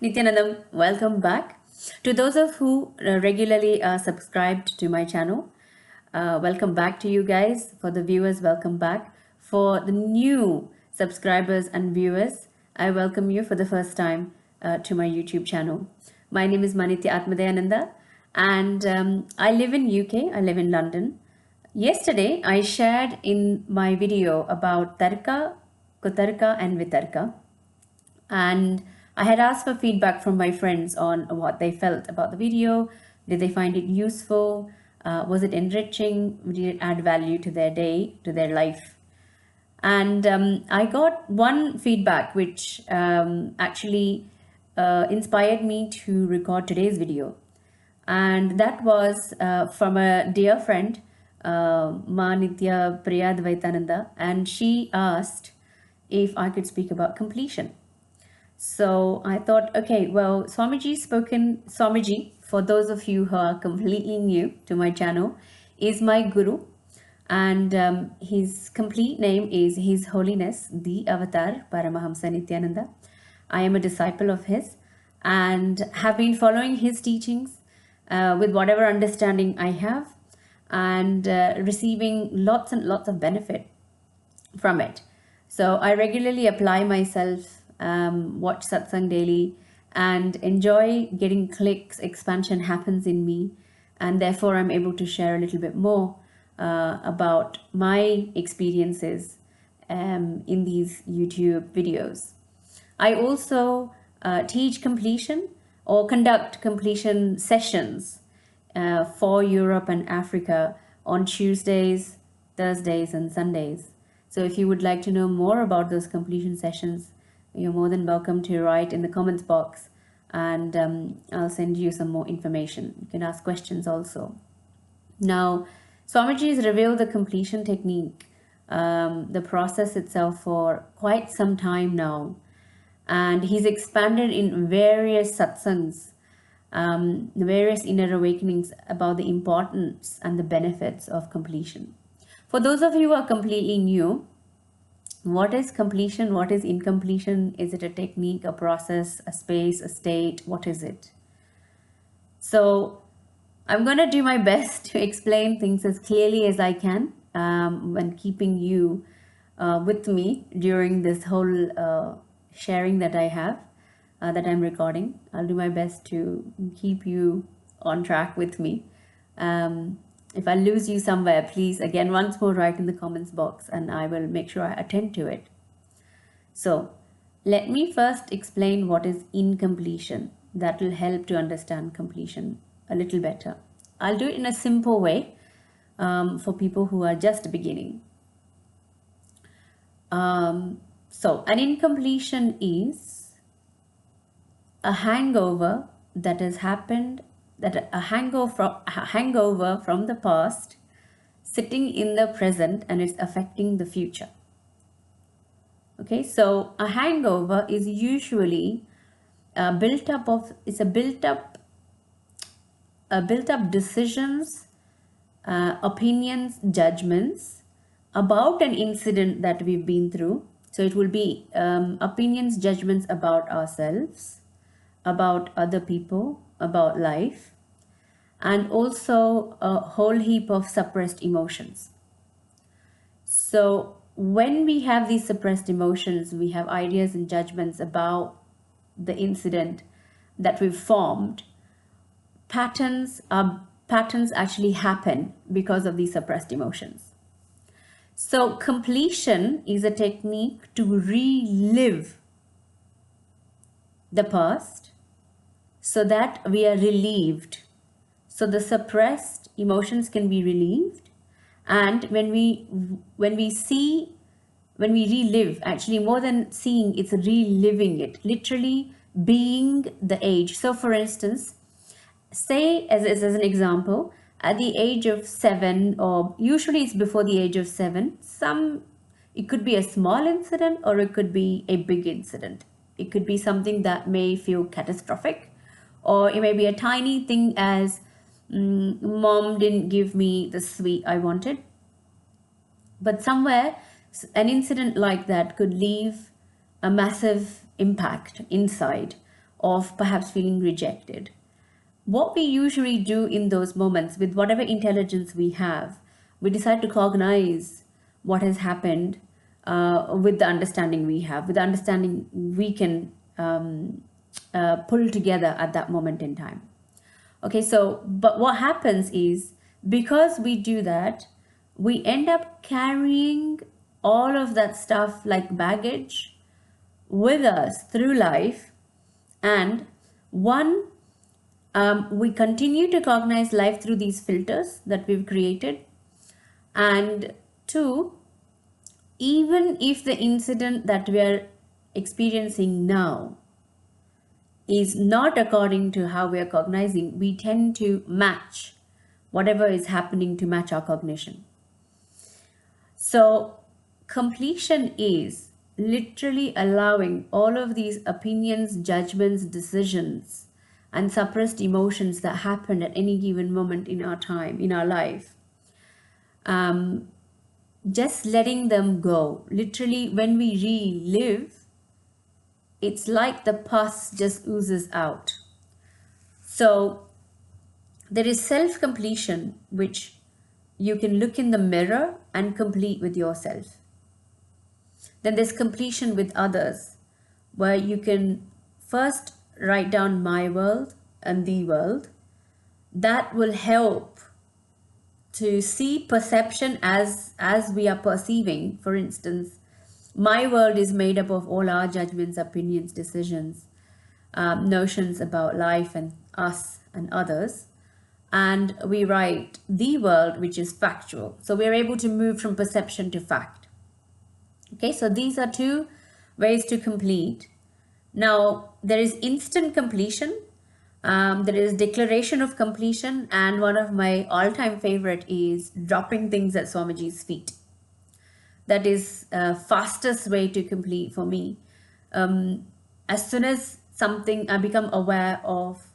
Nityanandam, welcome back. To those of who regularly are subscribed to my channel, welcome back to you guys. For the viewers, welcome back. For the new subscribers and viewers, I welcome you for the first time to my YouTube channel. My name is Manitya Atmadayananda and I live in UK, I live in London. Yesterday, I shared in my video about Tarka, Kutarka and Vitarka. And I had asked for feedback from my friends on what they felt about the video. Did they find it useful? Was it enriching? Did it add value to their day, to their life? And I got one feedback which actually inspired me to record today's video. And that was from a dear friend, Manitya Priyadvaitananda, and she asked if I could speak about completion. So I thought, okay, well, Swamiji, for those of you who are completely new to my channel, is my guru. And his complete name is His Holiness, the Avatar Paramahamsa Nityananda. I am a disciple of his and have been following his teachings with whatever understanding I have and receiving lots and lots of benefit from it. So I regularly apply myself, watch satsang daily, and enjoy getting clicks. Expansion happens in me, and therefore I'm able to share a little bit more about my experiences in these YouTube videos. I also teach completion or conduct completion sessions for Europe and Africa on Tuesdays, Thursdays and Sundays. So if you would like to know more about those completion sessions, you're more than welcome to write in the comments box, and I'll send you some more information. You can ask questions also. Now, Swamiji has revealed the completion technique, the process itself, for quite some time now. And he's expanded in various satsangs, the various inner awakenings about the importance and the benefits of completion. For those of you who are completely new, what is completion? What is incompletion? Is it a technique, a process, a space, a state? What is it? So I'm going to do my best to explain things as clearly as I can when keeping you with me during this whole sharing that I have, that I'm recording. I'll do my best to keep you on track with me. If I lose you somewhere, please, again, once more, write in the comments box and I will make sure I attend to it. So let me first explain what is incompletion. That will help to understand completion a little better. I'll do it in a simple way for people who are just beginning. So an incompletion is a hangover that has happened, a hangover from the past sitting in the present and it's affecting the future. Okay, so a hangover is usually built up decisions, opinions, judgments about an incident that we've been through. So it will be opinions, judgments about ourselves, about other people, about life, and also a whole heap of suppressed emotions. So when we have these suppressed emotions, we have ideas and judgments about the incident that we've formed. Patterns actually happen because of these suppressed emotions. So completion is a technique to relive the past so that we are relieved. So the suppressed emotions can be relieved. And when we relive, actually more than seeing, it's reliving it, literally being the age. So for instance, say as an example, at the age of 7, or usually it's before the age of 7, it could be a small incident or it could be a big incident. It could be something that may feel catastrophic, or it may be a tiny thing as mom didn't give me the sweet I wanted. But somewhere, an incident like that could leave a massive impact inside, of perhaps feeling rejected. What we usually do in those moments, with whatever intelligence we have, we decide to cognize what has happened with the understanding we have, with the understanding we can pull together at that moment in time. Okay, so, but what happens is, because we do that, we end up carrying all of that stuff like baggage with us through life. And one, we continue to cognize life through these filters that we've created. And two, even if the incident that we are experiencing now is not according to how we are cognizing, we tend to match whatever is happening to match our cognition. So completion is literally allowing all of these opinions, judgments, decisions, and suppressed emotions that happen at any given moment in our time, in our life. Just letting them go. Literally, when we relive, it's like the pus just oozes out. So there is self-completion, which you can look in the mirror and complete with yourself. Then there's completion with others, where you can first write down my world and the world. That will help to see perception as we are perceiving. For instance, my world is made up of all our judgments, opinions, decisions, notions about life and us and others. And we write the world, which is factual. So we're able to move from perception to fact. Okay, so these are two ways to complete. Now, there is instant completion. There is declaration of completion. And one of my all-time favorite is dropping things at Swamiji's feet. That is fastest way to complete for me. As soon as something, I become aware of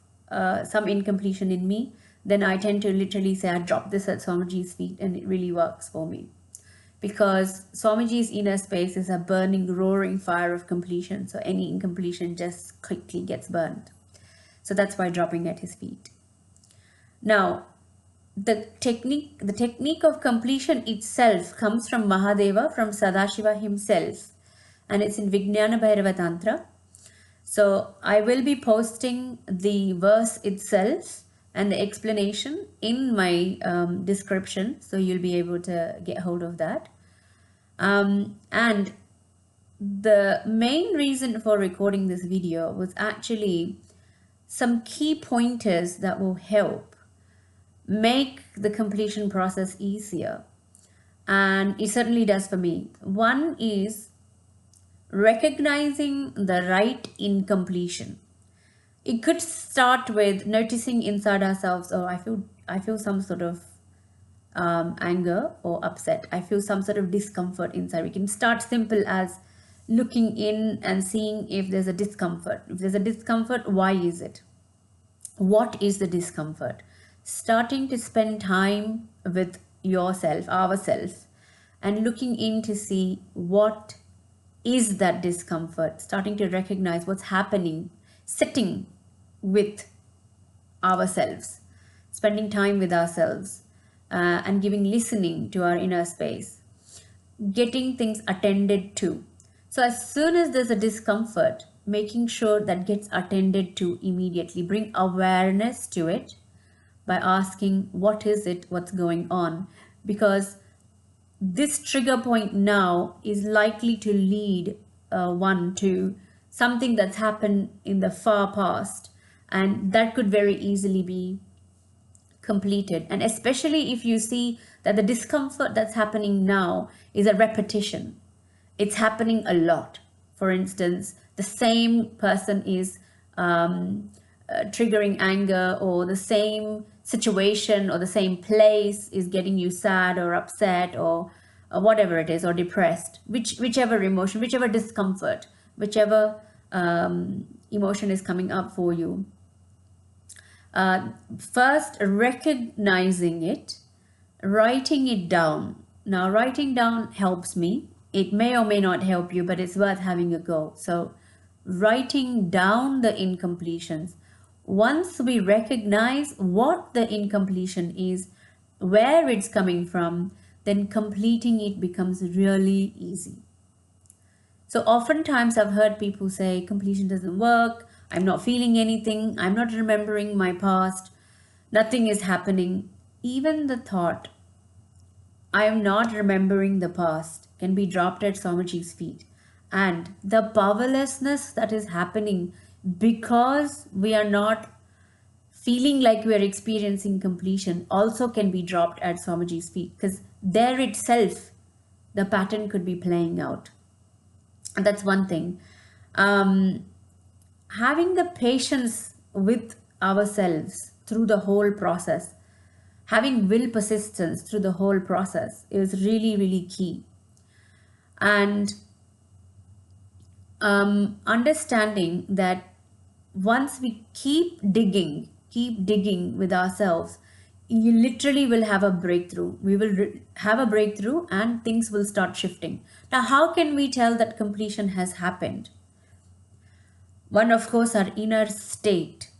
some incompletion in me, then I tend to literally say, I drop this at Swamiji's feet, and it really works for me. Because Swamiji's inner space is a burning, roaring fire of completion. So any incompletion just quickly gets burned. So that's why dropping at his feet. Now, the technique of completion itself comes from Mahadeva, from Sadashiva himself. And it's in Vijnana Bhairava Tantra. So I will be posting the verse itself and the explanation in my description, so you'll be able to get hold of that. And the main reason for recording this video was actually some key pointers that will help make the completion process easier. And it certainly does for me. One is recognizing the right incompletion. It could start with noticing inside ourselves, oh, I feel some sort of anger or upset. I feel some sort of discomfort inside. We can start simple as looking in and seeing if there's a discomfort. If there's a discomfort, why is it? What is the discomfort? Starting to spend time with yourself, ourselves, and looking in to see what is that discomfort. Starting to recognize what's happening, sitting with ourselves, spending time with ourselves, and listening to our inner space, getting things attended to. So as soon as there's a discomfort, making sure that gets attended to immediately. Bring awareness to it by asking, what is it, what's going on? Because this trigger point now is likely to lead one to something that's happened in the far past, and that could very easily be completed. And especially if you see that the discomfort that's happening now is a repetition. It's happening a lot. For instance, the same person is triggering anger, or the same situation or the same place is getting you sad or upset or whatever it is, or depressed, whichever emotion, whichever discomfort, whichever emotion is coming up for you. First, recognizing it, writing it down. Now, writing down helps me. It may or may not help you, but it's worth having a go. So writing down the incompletions. Once we recognize what the incompletion is, where it's coming from, then completing it becomes really easy. So oftentimes I've heard people say completion doesn't work, I'm not feeling anything, I'm not remembering my past, nothing is happening. Even the thought, I am not remembering the past, can be dropped at Swamiji's feet. And the powerlessness that is happening because we are not feeling like we are experiencing completion also can be dropped at Swamiji's feet, because there itself the pattern could be playing out. And that's one thing. Having the patience with ourselves through the whole process, having will persistence through the whole process is really, really key. And understanding that once we keep digging with ourselves, you literally will have a breakthrough. We will have a breakthrough and things will start shifting. Now, how can we tell that completion has happened? One, of course, our inner state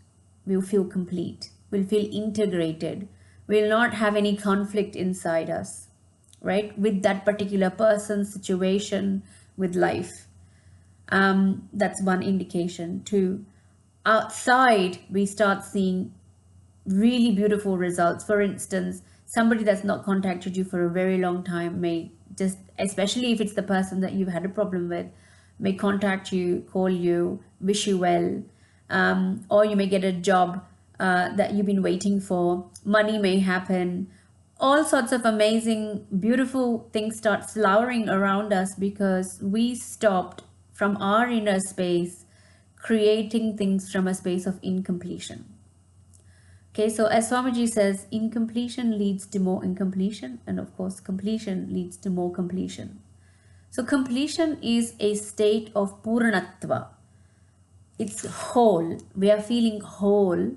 will feel complete, will feel integrated, will not have any conflict inside us, right? With that particular person, situation, with life. That's one indication. Two, outside, we start seeing really beautiful results. For instance, somebody that's not contacted you for a very long time may just, especially if it's the person that you've had a problem with, may contact you, call you, wish you well, or you may get a job that you've been waiting for. Money may happen. All sorts of amazing, beautiful things start flowering around us because we stopped from our inner space creating things from a space of incompletion. Okay, so as Swamiji says, incompletion leads to more incompletion, and of course, completion leads to more completion. So completion is a state of Purnatva. It's whole. We are feeling whole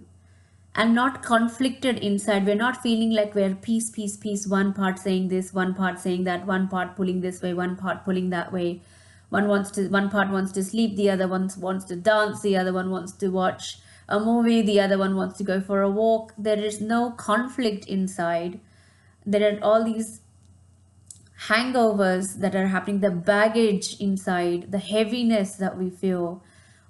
and not conflicted inside. We're not feeling like we're peace, peace, peace. One part saying this, one part saying that, one part pulling this way, one part pulling that way. One part wants to sleep, the other one wants to dance, the other one wants to watch a movie, the other one wants to go for a walk. There is no conflict inside. There are all these hangovers that are happening, the baggage inside, the heaviness that we feel,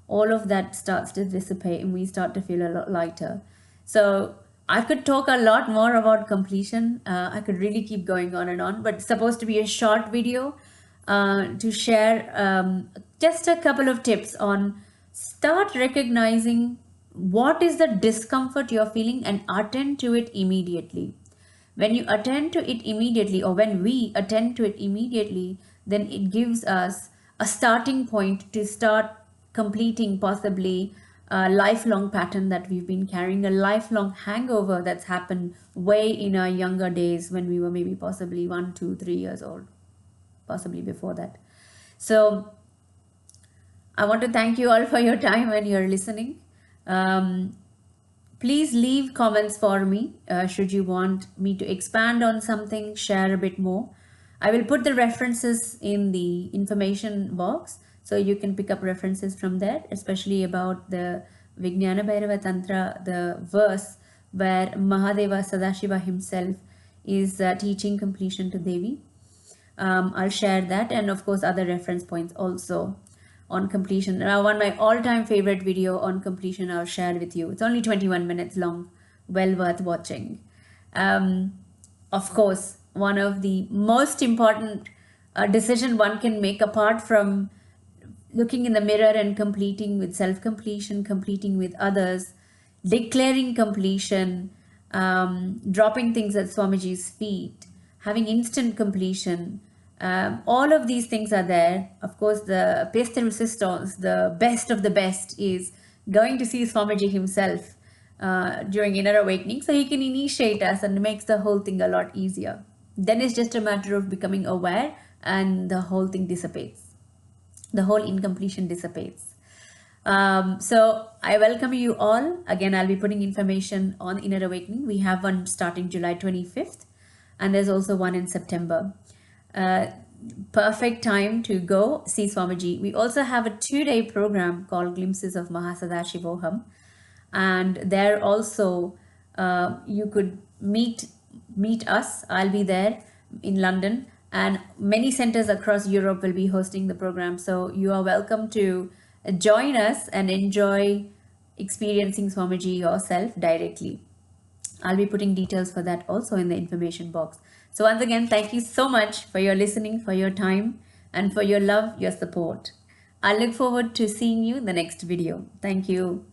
all of that starts to dissipate and we start to feel a lot lighter. So I could talk a lot more about completion. I could really keep going on and on, but it's supposed to be a short video to share just a couple of tips on start recognizing what is the discomfort you're feeling and attend to it immediately. When you attend to it immediately, or when we attend to it immediately, then it gives us a starting point to start completing possibly a lifelong pattern that we've been carrying, a lifelong hangover that's happened way in our younger days when we were maybe possibly 1, 2, 3 years old, possibly before that. So I want to thank you all for your time when you're listening. Please leave comments for me should you want me to expand on something, share a bit more. I will put the references in the information box so you can pick up references from there, especially about the Vijnana Bhairava Tantra, the verse where Mahadeva Sadashiva himself is teaching completion to Devi. I'll share that, and of course other reference points also on completion. Now, one of my all-time favorite video on completion I'll share with you. It's only 21 minutes long, well worth watching. Of course, one of the most important decision one can make apart from looking in the mirror and completing with self-completion, completing with others, declaring completion, dropping things at Swamiji's feet, having instant completion. All of these things are there. Of course, the pièce de résistance, the best of the best, is going to see Swamiji himself during inner awakening, so he can initiate us and makes the whole thing a lot easier. Then it's just a matter of becoming aware and the whole thing dissipates. The whole incompletion dissipates. So I welcome you all. Again, I'll be putting information on inner awakening. We have one starting July 25th, and there's also one in September. perfect time to go see Swamiji. We also have a 2-day program called Glimpses of Mahasadashivoham, and there also you could meet us. I'll be there in London, and many centers across Europe will be hosting the program. So you are welcome to join us and enjoy experiencing Swamiji yourself directly. I'll be putting details for that also in the information box. So once again, thank you so much for your listening, for your time, and for your love, your support. I look forward to seeing you in the next video. Thank you.